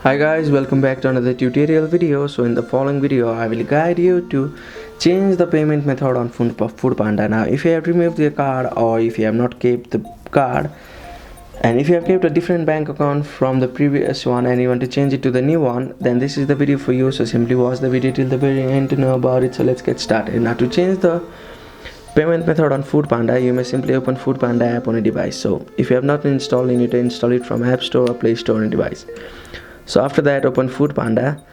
Hi guys, welcome back to another tutorial video. So in the following video I will guide you to change the payment method on Food Panda. Now if you have removed your card, or if you have not kept the card, and if you have kept a different bank account from the previous one and you want to change it to the new one, then this is the video for you. So simply watch the video till the very end to know about it. So let's get started. Now to change the payment method on Food Panda, you may simply open Food Panda app on a device. So if you have not installed, you need to install it from App Store or Play Store on a device. So after that, open Food Panda.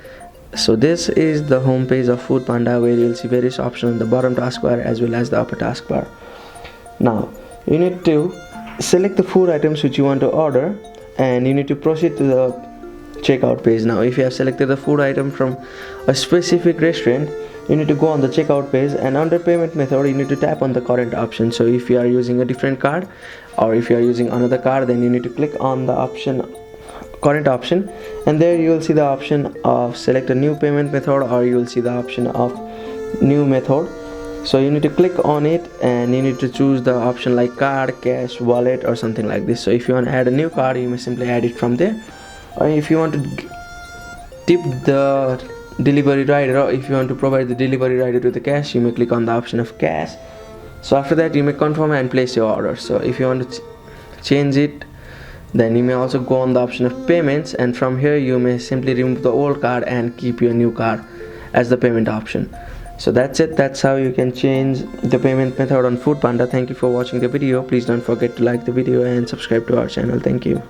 So this is the home page of Food Panda, where you'll see various options on the bottom taskbar as well as the upper taskbar. Now you need to select the food items which you want to order, and you need to proceed to the checkout page. Now if you have selected the food item from a specific restaurant, you need to go on the checkout page, and under payment method you need to tap on the current option. So if you are using a different card, or if you are using another card, then you need to click on the option current option, and there you will see the option of select a new payment method, or you will see the option of new method. So you need to click on it, and you need to choose the option like card, cash, wallet, or something like this. So if you want to add a new card, you may simply add it from there, or if you want to tip the delivery rider, or if you want to provide the delivery rider with the cash, you may click on the option of cash. So after that, you may confirm and place your order. So if you want to change it, then you may also go on the option of payments, and from here you may simply remove the old card and keep your new card as the payment option. So that's it. That's how you can change the payment method on Food Panda. Thank you for watching the video. Please don't forget to like the video and subscribe to our channel. Thank you.